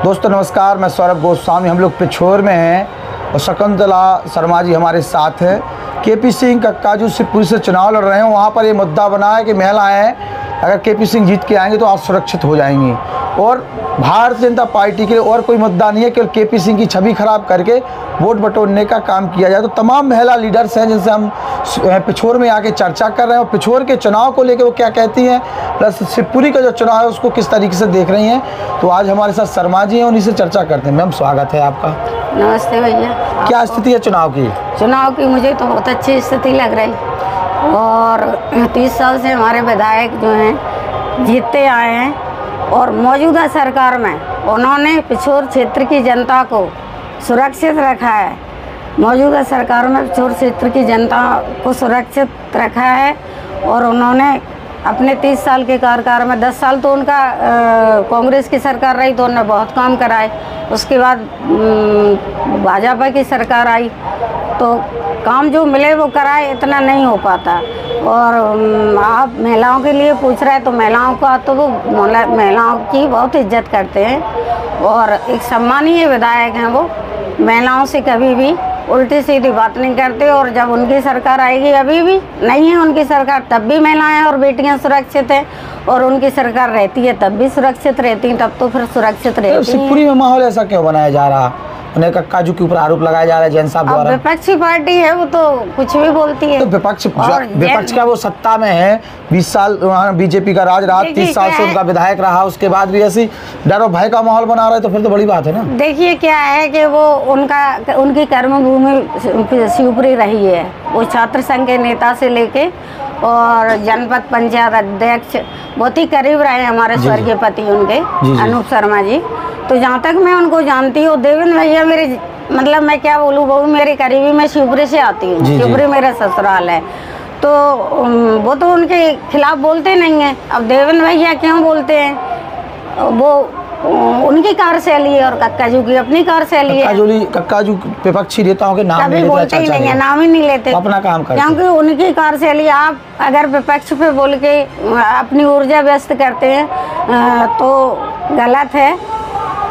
दोस्तों नमस्कार, मैं सौरभ गोस्वामी। हम लोग पिछोर में हैं और शकुंतला शर्मा जी हमारे साथ है। केपी सिंह कक्काजू शिवपुरी से चुनाव लड़ रहे हैं। वहाँ पर ये मुद्दा बना है कि महिलाएं अगर केपी सिंह जीत के आएंगे तो आप सुरक्षित हो जाएंगी, और भारतीय जनता पार्टी के लिए और कोई मुद्दा नहीं है, केवल केपी सिंह की छवि खराब करके वोट बटोरने का काम किया जाए। तो तमाम महिला लीडर्स हैं जिनसे हम पिछोर में आके चर्चा कर रहे हैं और पिछोर के चुनाव को लेकर वो क्या कहती हैं, प्लस शिवपुरी का जो चुनाव है उसको किस तरीके से देख रही हैं। तो आज हमारे साथ शर्मा जी हैं, उन्हीं से चर्चा करते हैं। मैम स्वागत है आपका। नमस्ते भैया। क्या स्थिति है चुनाव की? चुनाव की मुझे तो बहुत अच्छी स्थिति लग रही, और 30 साल से हमारे विधायक जो हैं जीतते आए हैं, और मौजूदा सरकार में उन्होंने पिछोर क्षेत्र की जनता को सुरक्षित रखा है। मौजूदा सरकार में पिछोर क्षेत्र की जनता को सुरक्षित रखा है, और उन्होंने अपने 30 साल के कार्यकाल में 10 साल तो उनका कांग्रेस की सरकार रही तो उन्होंने बहुत काम कराए। उसके बाद भाजपा की सरकार आई तो काम जो मिले वो कराए, इतना नहीं हो पाता। और आप महिलाओं के लिए पूछ रहे हैं तो महिलाओं का तो वो महिलाओं की बहुत इज्जत करते हैं, और एक सम्मानीय विधायक हैं। वो महिलाओं से कभी भी उल्टी सीधी बात नहीं करते, और जब उनकी सरकार आएगी, अभी भी नहीं है उनकी सरकार, तब भी महिलाएं और बेटियां सुरक्षित हैं, और उनकी सरकार रहती है तब भी सुरक्षित रहती हैं, तब तो फिर सुरक्षित रहती हैं। शिवपुरी में माहौल ऐसा क्यों बनाया जा रहा? उन्हें कक्काजू के ऊपर आरोप लगाया जा रहा है जैन साहब द्वारा। विपक्षी पार्टी है वो तो कुछ भी बोलती है। तो विपक्ष का वो सत्ता में है, 20 साल वहाँ बीजेपी का राज रहा, 30 साल से उनका विधायक रहा, उसके बाद भी ऐसी डर और भय का माहौल बना रहा है, तो फिर तो बड़ी बात है ना। देखिए क्या है कि वो उनकी कर्मभूमि शिवपुरी रही है। वो छात्र संघ के नेता से लेके और जनपद पंचायत अध्यक्ष बहुत ही करीब रहे हमारे स्वर्गीय पति उनके अनूप शर्मा जी। तो जहाँ तक मैं उनको जानती हूँ, देवेंद्र भैया मेरे, मतलब मैं क्या बोलूँ, वो मेरी करीबी, मैं शिवपुरी से आती हूँ, शिवपुरी मेरा ससुराल है, तो वो तो उनके खिलाफ बोलते नहीं हैं। अब देवेंद्र भैया क्यों बोलते हैं, वो उनकी कार्यशैली है और कक्काजू की अपनी कार्यशैली है। कक्काजू विपक्षी नेताओं के नाम कभी बोलते ही नहीं है, नाम ही नहीं लेते, अपना काम करते, क्योंकि उनकी कार्यशैली। आप अगर विपक्ष पे बोल के अपनी ऊर्जा व्यस्त करते हैं तो गलत है।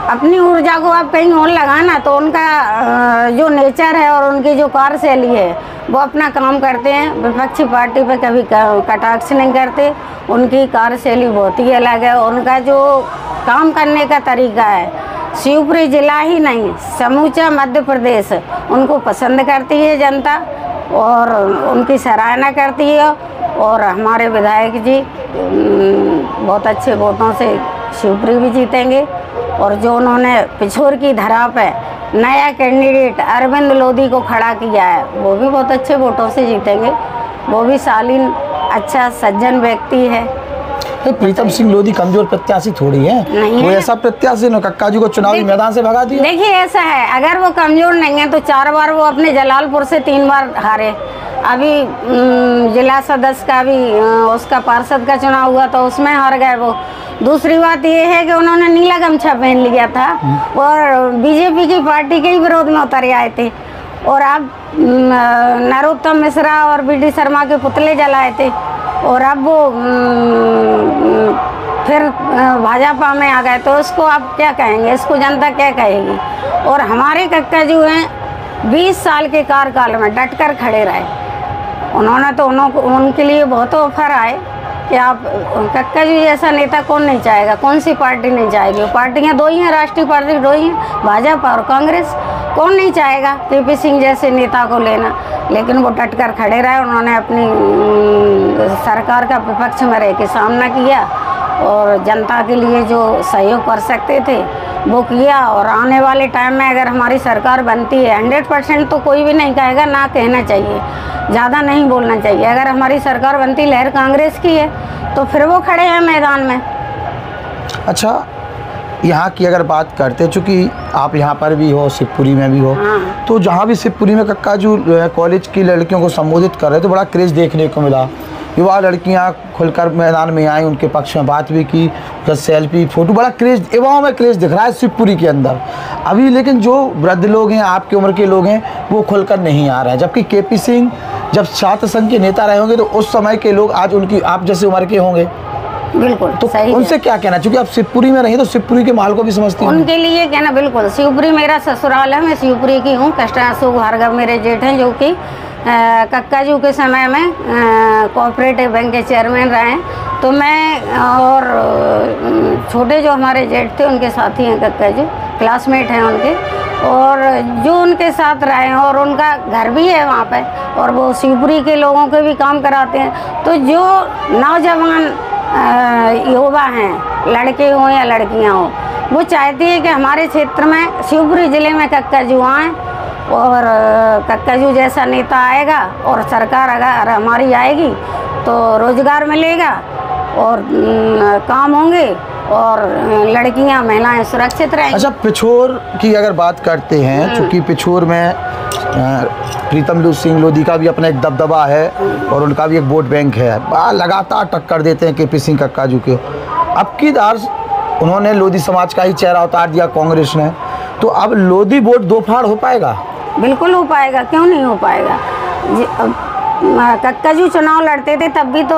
अपनी ऊर्जा को आप कहीं और लगाना, तो उनका जो नेचर है और उनकी जो कार्यशैली है वो अपना काम करते हैं, विपक्षी पार्टी पे कभी कटाक्ष नहीं करते। उनकी कार्यशैली बहुत ही अलग है, उनका जो काम करने का तरीका है, शिवपुरी जिला ही नहीं समूचा मध्य प्रदेश उनको पसंद करती है जनता, और उनकी सराहना करती है। और हमारे विधायक जी बहुत अच्छे वोटों से शिवपुरी भी जीतेंगे, और जो उन्होंने पिछोर की धरा पे नया कैंडिडेट अरविंद लोधी को खड़ा किया है, वो भी बहुत अच्छे वोटों से जीतेंगे। वो भी शालीन अच्छा सज्जन व्यक्ति है। प्रीतम सिंह लोधी कमजोर प्रत्याशी थोड़ी है, वो ऐसा प्रत्याशी न कक्काजू को चुनावी मैदान से भगा दिया। देखिए ऐसा है, अगर वो कमजोर नहीं है तो 4 बार वो अपने जलालपुर से 3 बार हारे। अभी जिला सदस्य का भी उसका पार्षद का चुनाव हुआ तो उसमें हार गए वो। दूसरी बात ये है कि उन्होंने नीला गमछा पहन लिया था और बीजेपी की पार्टी के ही विरोध में उतर आए थे, और अब नरोत्तम मिश्रा और बीडी शर्मा के पुतले जलाए थे, और अब वो फिर भाजपा में आ गए। तो उसको आप क्या कहेंगे, इसको जनता क्या कहेगी। और हमारे कक्काजू हैं 20 साल के कार्यकाल में डट कर खड़े रहे। उन्होंने तो उनके लिए बहुत ऑफर आए कि आप कक्काजू जैसा नेता कौन नहीं चाहेगा, कौन सी पार्टी नहीं चाहेगी। पार्टियां 2 ही हैं, राष्ट्रीय पार्टी 2 ही हैं, भाजपा और कांग्रेस। कौन नहीं चाहेगा केपी सिंह जैसे नेता को लेना, लेकिन वो डट कर खड़े रहे। उन्होंने अपनी सरकार का विपक्ष में रह के सामना किया, और जनता के लिए जो सहयोग कर सकते थे वो किया। और आने वाले टाइम में अगर हमारी सरकार बनती है, 100% तो कोई भी नहीं कहेगा, ना कहना चाहिए, ज़्यादा नहीं बोलना चाहिए। अगर हमारी सरकार बनती, लहर कांग्रेस की है, तो फिर वो खड़े हैं मैदान में। अच्छा, यहाँ की अगर बात करते, चूँकि आप यहाँ पर भी हो, शिवपुरी में भी हो, तो जहाँ भी शिवपुरी में कक्काजू कॉलेज की लड़कियों को संबोधित कर रहे तो बड़ा क्रेज़ देखने को मिला। युवा लड़कियां खुलकर मैदान में आई, उनके पक्ष में बात भी की, सेल्फी फोटो, बड़ा क्रेज़ युवाओं में क्रेज़ दिख रहा है शिवपुरी के अंदर अभी। लेकिन जो वृद्ध लोग हैं, आपकी उम्र के लोग हैं, वो खुलकर नहीं आ रहे हैं। जबकि केपी सिंह जब छात्र संघ के नेता रहे होंगे तो उस समय के लोग आज उनकी आप जैसे उम्र के होंगे, बिल्कुल तो सही है। उनसे क्या कहना, क्योंकि आप शिवपुरी में रही तो शिवपुरी के माहौल को भी समझती हैं। उनके लिए कहना बिल्कुल, शिवपुरी मेरा ससुराल है, मैं शिवपुरी की हूँ। कष्ट अशोक भार्गव मेरे जेठ हैं, जो कि कक्काजू के समय में कोऑपरेटिव बैंक के चेयरमैन रहे हैं। तो मैं और छोटे जो हमारे जेठ थे उनके साथी हैं कक्काजू, क्लासमेट हैं उनके, और जो उनके साथ रहे हैं, और उनका घर भी है वहाँ पे, और वो शिवपुरी के लोगों के भी काम कराते हैं। तो जो नौजवान युवा हैं, लड़के हों या लड़कियां हों, वो चाहती है कि हमारे क्षेत्र में शिवपुरी ज़िले में कक्काजू आएँ, और कक्काजू जैसा नेता आएगा और सरकार अगर हमारी आएगी तो रोज़गार मिलेगा और काम होंगे और लड़कियां महिलाएं सुरक्षित रहेंगी। अच्छा, पिछोर की अगर बात करते हैं, चूँकि पिछोर में प्रीतम सिंह लोधी का भी अपना एक दबदबा है और उनका भी एक वोट बैंक है, लगातार टक्कर देते हैं केपी सिंह कक्काजू के। अब की बार उन्होंने लोधी समाज का ही चेहरा उतार दिया कांग्रेस ने, तो अब लोधी वोट दो फाड़ हो पाएगा? बिल्कुल हो पाएगा, क्यों नहीं हो पाएगा। कक्काजू चुनाव लड़ते थे तब भी तो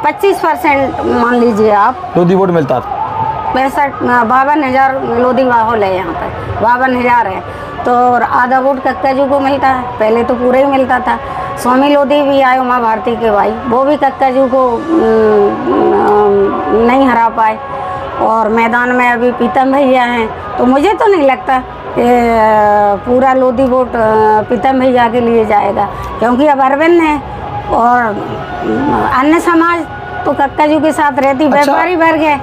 25% मान लीजिए आप लोधी वोट मिलता था। 52,000 लोधी माहौल है यहाँ पर, 52,000 है, तो आधा वोट कक्काजू को मिलता है। पहले तो पूरा ही मिलता था। स्वामी लोधी भी आए, उमा भारती के भाई, वो भी कक्काजू को नहीं हरा पाए, और मैदान में अभी प्रीतम भैया हैं। तो मुझे तो नहीं लगता कि पूरा लोधी वोट प्रीतम भैया के लिए जाएगा, क्योंकि अब अरविंद है और अन्य समाज तो कक्काजू के साथ रहती। व्यापारी वर्ग है,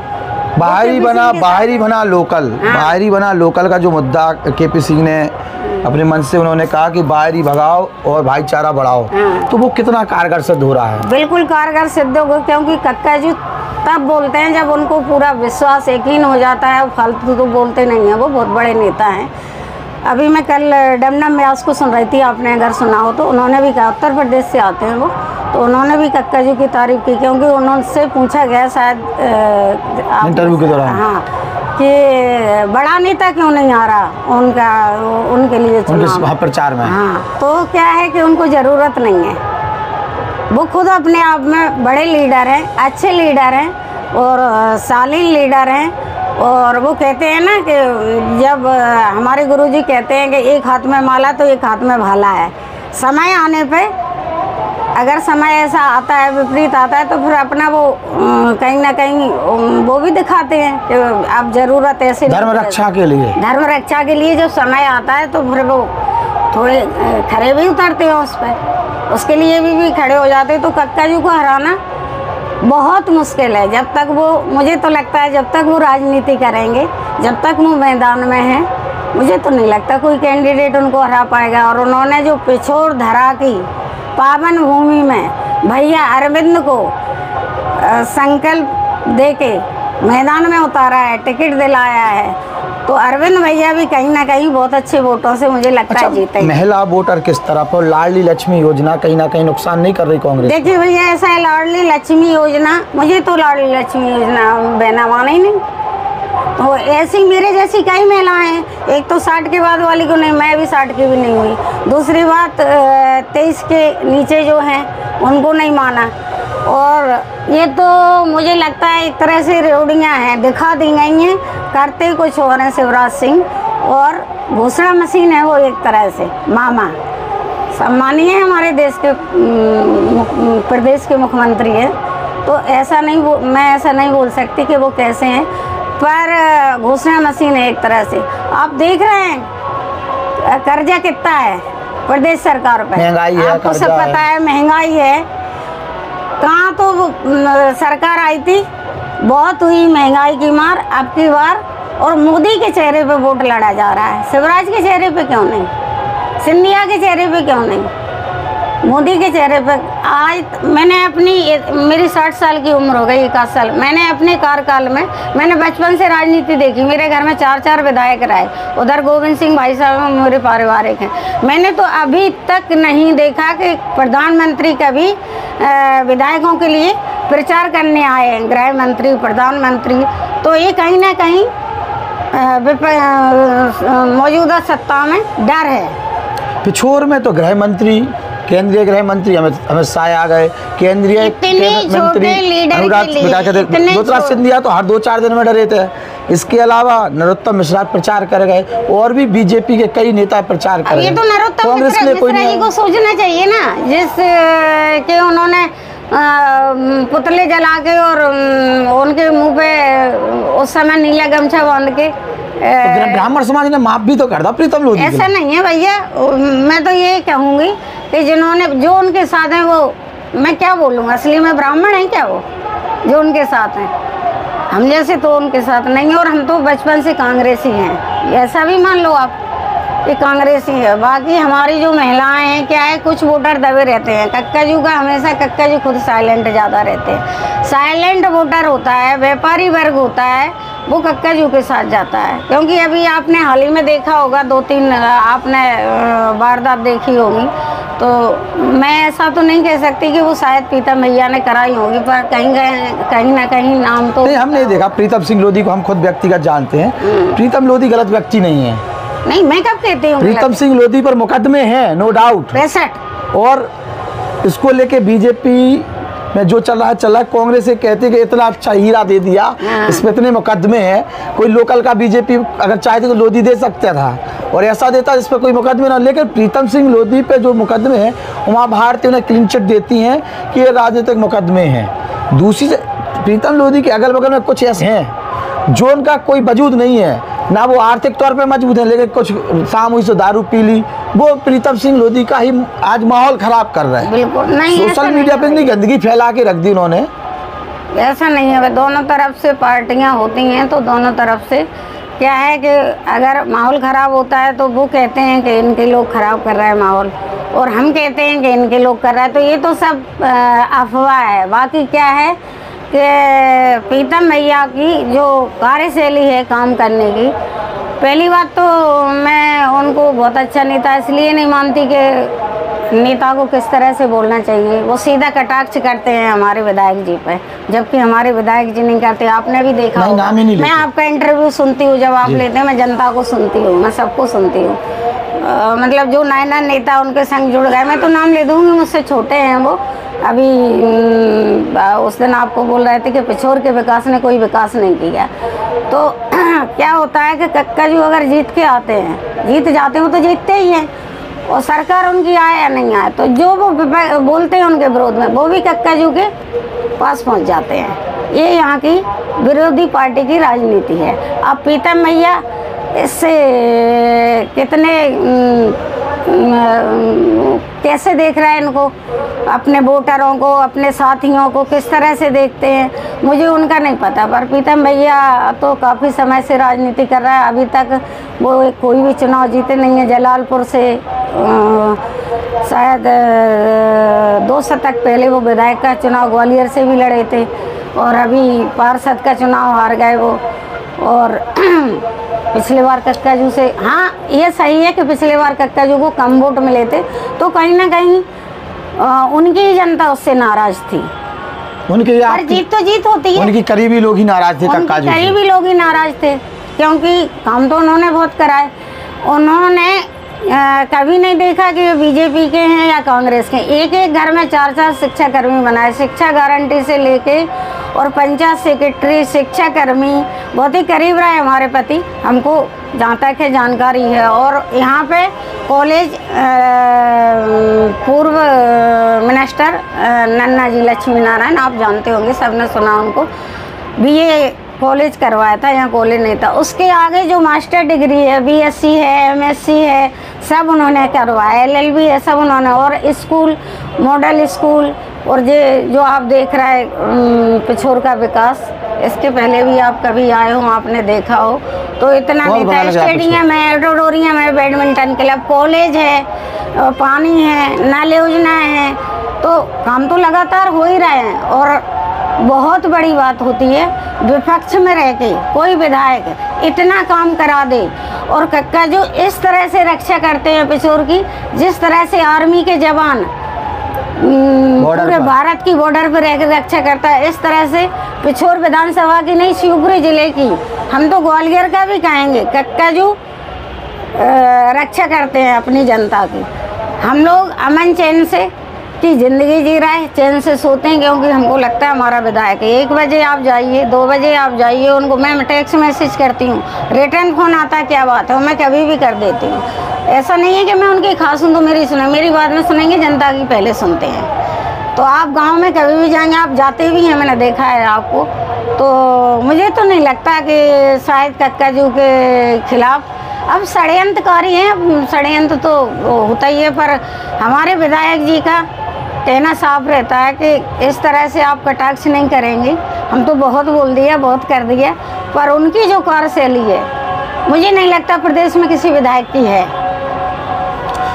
बाहरी बना लोकल। हाँ। बाहरी बना लोकल का जो मुद्दा केपी सिंह ने अपने मन से उन्होंने कहा कि बाहरी भगाओ और भाईचारा बढ़ाओ। हाँ। तो वो कितना कारगर सिद्ध हो रहा है? बिल्कुल कारगर सिद्ध होगा, क्योंकि कक्काजू तब बोलते हैं जब उनको पूरा विश्वास यकीन हो जाता है, फालतू तो बोलते नहीं हैं। वो बहुत बड़े नेता हैं। अभी मैं कल डमडम व्यास को सुन रही थी, आपने अगर सुना हो तो, उन्होंने भी कहा, उत्तर प्रदेश से आते हैं वो, तो उन्होंने भी कक्काजू की तारीफ की, क्योंकि उन्होंने पूछा गया शायद इंटरव्यू के दौरान, हाँ, कि बड़ा नेता क्यों नहीं आ रहा उनके लिए चुनाव प्रचार में। हाँ, तो क्या है कि उनको ज़रूरत नहीं है। वो खुद अपने आप में बड़े लीडर हैं, अच्छे लीडर हैं और शालीन लीडर हैं। और वो कहते हैं ना कि जब हमारे गुरुजी कहते हैं कि एक हाथ में माला तो एक हाथ में भाला है। समय आने पे अगर समय ऐसा आता है, विपरीत आता है, तो फिर अपना वो कहीं ना कहीं वो भी दिखाते हैं कि अब ज़रूरत ऐसे धर्म रक्षा के लिए जब समय आता है तो फिर वो थोड़े खड़े भी उतरते हैं उस पर, उसके लिए भी खड़े हो जाते हैं। तो कक्काजू को हराना बहुत मुश्किल है। जब तक वो, मुझे तो लगता है जब तक वो राजनीति करेंगे, जब तक वो मैदान में हैं, मुझे तो नहीं लगता कोई कैंडिडेट उनको हरा पाएगा। और उन्होंने जो पिछोर धरा की पावन भूमि में भैया अरविंद को संकल्प देके मैदान में उतारा है, टिकट दिलाया है, तो अरविंद भैया भी कहीं ना कहीं बहुत अच्छे वोटों से मुझे लगता है जीते। महिला वोटर किस तरह पर लाडली लक्ष्मी योजना कहीं ना कहीं नुकसान नहीं कर रही कांग्रेस? देखिए भैया, ऐसा है, लाडली लक्ष्मी योजना, मुझे तो लाडली लक्ष्मी योजना बहना माना ही नहीं। तो ऐसी मेरे जैसी कई महिलाएं हैं, एक तो 60 के बाद वाली को नहीं, मैं भी 60 की भी नहीं हुई। दूसरी बात 23 के नीचे जो हैं उनको नहीं माना। और ये तो मुझे लगता है एक तरह से रेवड़ियाँ हैं, दिखा दी गई हैं, करते कुछ हो रहे हैं शिवराज सिंह, और घोषणा मशीन है वो एक तरह से। मामा सम्मानीय है, हमारे देश के प्रदेश के मुख्यमंत्री हैं, तो ऐसा नहीं, मैं ऐसा नहीं बोल सकती कि वो कैसे हैं, पर घोषणा मशीन है एक तरह से। आप देख रहे हैं कर्जा कितना है प्रदेश सरकार पर, महंगाई है, आपको सब पता है, महंगाई है। कहाँ तो सरकार आई थी, बहुत हुई महंगाई की मार अब की बार, और मोदी के चेहरे पे वोट लड़ा जा रहा है। शिवराज के चेहरे पे क्यों नहीं, सिंधिया के चेहरे पे क्यों नहीं, मोदी के चेहरे पे। आज मैंने मेरी 60 साल की उम्र हो गई, 61 साल, मैंने अपने कार्यकाल में, मैंने बचपन से राजनीति देखी। मेरे घर में 4 विधायक रहे, उधर गोविंद सिंह भाई साहब मेरे पारिवारिक हैं। मैंने तो अभी तक नहीं देखा कि प्रधानमंत्री कभी विधायकों के लिए प्रचार करने आए हैं, गृह मंत्री, प्रधानमंत्री। तो ये कहीं ना कहीं मौजूदा सत्ता में डर है। पिछोर में तो गृह मंत्री केंद्रीय गृह मंत्री अमित शाह आ गए, केंद्रीय मंत्री अनुराग ज्योतिरादित्य सिंधिया तो हर 2-4 दिन में डरे थे। इसके अलावा नरोत्तम मिश्रा प्रचार कर गए और भी बीजेपी के कई नेता प्रचार कर गए। ये तो नरोत्तम मिश्रा जी को सोचना चाहिए ना, जिस के उन्होंने पुतले जला के और उनके मुंह पे उस समय नीला गमछा बांध के तो ब्राह्मण समाज ने माफ भी तो कर दिया प्रीतम लोधी। ऐसा नहीं है भैया, मैं तो ये कहूँगी कि जिन्होंने जो उनके साथ हैं वो, मैं क्या बोलूँगा, असली में ब्राह्मण है क्या वो जो उनके साथ हैं? हम जैसे तो उनके साथ नहीं है, और हम तो बचपन से कांग्रेसी हैं, ऐसा भी मान लो आप कि कांग्रेसी है। बाकी हमारी जो महिलाएं हैं क्या है, कुछ वोटर दबे रहते हैं। कक्काजू का हमेशा कक्काजू खुद साइलेंट ज़्यादा रहते हैं। साइलेंट वोटर होता है, व्यापारी वर्ग होता है, वो कक्काजू के साथ जाता है। क्योंकि अभी आपने हाल ही में देखा होगा, 2-3 आपने वारदात देखी होगी, तो मैं ऐसा तो नहीं कह सकती कि वो शायद प्रीतम भैया ने कराई होगी, पर कहीं ना कहीं नाम तो नहीं, हम नहीं देखा। प्रीतम सिंह लोधी को हम खुद व्यक्तिगत जानते हैं। प्रीतम लोधी गलत व्यक्ति नहीं है। नहीं, मैं कब कहती हूँ? प्रीतम सिंह लोधी पर मुकदमे हैं, नो डाउट। 65 और इसको लेके बीजेपी में जो चल रहा है, कांग्रेस ये कहती है कि इतना अच्छा हीरा दे दिया, इसमें इतने मुकदमे हैं। कोई लोकल का बीजेपी अगर चाहती तो लोधी दे सकता था और ऐसा देता जिस पर कोई मुकदमे ना। लेकिन प्रीतम सिंह लोधी पे जो मुकदमे हैं, वहाँ भारतीय उन्हें क्लीन चिट देती हैं कि ये राजनीतिक मुकदमे हैं। दूसरी से प्रीतम लोधी के अगल बगल में कुछ ऐसे हैं जो उनका कोई वजूद नहीं है, ना वो आर्थिक तौर पे मजबूत है, लेकिन कुछ सामूहिक से दारू पी ली, वो प्रीतम सिंह लोधी का ही आज माहौल खराब कर रहा है। बिल्कुल नहीं, सोशल मीडिया पे इतनी गंदगी फैला के रख दी उन्होंने। ऐसा नहीं है, दोनों तरफ से पार्टियां होती हैं, तो दोनों तरफ से क्या है कि अगर माहौल ख़राब होता है तो वो कहते हैं कि इनके लोग ख़राब कर रहा है माहौल, और हम कहते हैं कि इनके लोग कर रहा है, तो ये तो सब अफवाह है। बाकी क्या है कि प्रीतम भैया की जो कार्यशैली है काम करने की, पहली बात तो मैं उनको बहुत अच्छा नेता इसलिए नहीं मानती कि नेता को किस तरह से बोलना चाहिए। वो सीधा कटाक्ष करते हैं हमारे विधायक जी पे, जबकि हमारे विधायक जी नहीं करते। आपने भी देखा होगा, मैं आपका इंटरव्यू सुनती हूँ, जब आप लेते हैं, मैं जनता को सुनती हूँ, मैं सबको सुनती हूँ। मतलब जो नए नेता उनके संग जुड़ गए, मैं तो नाम ले दूँगी, मुझसे छोटे हैं वो। अभी उस दिन आपको बोल रहे थे कि पिछोर के विकास ने कोई विकास नहीं किया। तो क्या होता है कि कक्काजू अगर जीत के आते हैं, जीत जाते हो तो जीतते ही हैं, और सरकार उनकी आए या नहीं आए, तो जो वो बोलते हैं उनके विरोध में, वो भी कक्काजू के पास पहुंच जाते हैं। ये यहाँ की विरोधी पार्टी की राजनीति है। अब प्रीतम भैया इससे कितने कैसे देख रहा है इनको, अपने वोटरों को, अपने साथियों को किस तरह से देखते हैं, मुझे उनका नहीं पता। पर प्रीतम भैया तो काफ़ी समय से राजनीति कर रहा है, अभी तक वो कोई भी चुनाव जीते नहीं है। जलालपुर से शायद 2 शतक पहले वो विधायक का चुनाव ग्वालियर से भी लड़े थे, और अभी पार्षद का चुनाव हार गए वो। और पिछले बार कक्काजू से, हाँ ये सही है कि पिछले बार कक्काजू को कम वोट मिले थे, तो कहीं ना कहीं उनकी ही जनता उससे नाराज थी। उनके पर जीत तो जीत होती है, उनकी करीबी लोग ही नाराज थे, कक्काजू करीबी लोग ही नाराज थे, क्योंकि काम तो उन्होंने बहुत कराए। उन्होंने कभी नहीं देखा कि बीजेपी के हैं या कांग्रेस के। एक घर में 4 शिक्षा कर्मी बनाए, शिक्षा गारंटी से लेके, और पंचायत सेक्रेटरी, शिक्षा कर्मी, बहुत ही करीब रहे हमारे पति, हमको जहाँ तक है जानकारी है। और यहाँ पे कॉलेज पूर्व मिनिस्टर नन्ना जी लक्ष्मी नारायण, आप जानते होंगे, सबने सुना उनको, BA कॉलेज करवाया था, यहाँ कॉलेज नहीं था। उसके आगे जो मास्टर डिग्री है, BSc है, MSc है, सब उन्होंने करवाया, LLB है, सब उन्होंने। और स्कूल, मॉडल स्कूल, और जो आप देख रहे हैं पिछोर का विकास, इसके पहले भी आप कभी आए हो, आपने देखा हो, तो इतना नहीं था। स्टेडियम है, ऑडिटोरियम है, बैडमिंटन क्लब, कॉलेज है, पानी है, नल योजनाएँ हैं, तो काम तो लगातार हो ही रहे हैं। और बहुत बड़ी बात होती है विपक्ष में रह के कोई विधायक इतना काम करा दे, और कक्काजू इस तरह से रक्षा करते हैं पिछोर की, जिस तरह से आर्मी के जवान पूरे भारत की बॉर्डर पर रहकर रक्षा करता है, इस तरह से पिछोर विधानसभा की नहीं, शिवपुरी जिले की, हम तो ग्वालियर का भी कहेंगे, कक्काजू रक्षा करते हैं अपनी जनता की। हम लोग अमन चैन से की ज़िंदगी जी रहे हैं, चैन से सोते हैं, क्योंकि हमको लगता है हमारा विधायक 1 बजे आप जाइए, 2 बजे आप जाइए, उनको मैं टेक्स्ट मैसेज करती हूँ, रिटर्न फ़ोन आता है, क्या बात है, मैं कभी भी कर देती हूँ। ऐसा नहीं है कि मैं उनकी खास हूँ तो मेरी सुने, मेरी बात में सुनेंगे, जनता की पहले सुनते हैं। तो आप गांव में कभी भी जाएंगे, आप जाते भी हैं, मैंने देखा है आपको, तो मुझे तो नहीं लगता कि शायद कक्काजू के खिलाफ अब षड्यंत्रकारी हैं। अब षड्यंत्र तो होता ही है, पर हमारे विधायक जी का कहना साफ रहता है कि इस तरह से आप कटाक्ष नहीं करेंगे। हम तो बहुत बोल दिया, बहुत कर दिया, पर उनकी जो कार्यशैली है मुझे नहीं लगता प्रदेश में किसी विधायक की है।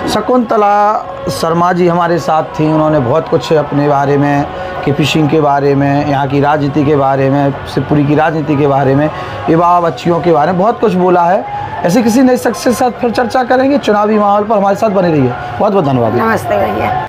शकुंतला शर्मा जी हमारे साथ थी, उन्होंने बहुत कुछ अपने बारे में, केपी सिंह के बारे में, यहाँ की राजनीति के बारे में, शिवपुरी की राजनीति के बारे में, युवा बच्चियों के बारे में बहुत कुछ बोला है। ऐसे किसी नए शख्स के साथ फिर चर्चा करेंगे। चुनावी माहौल पर हमारे साथ बने रहिए। बहुत बहुत धन्यवाद। नमस्ते भैया।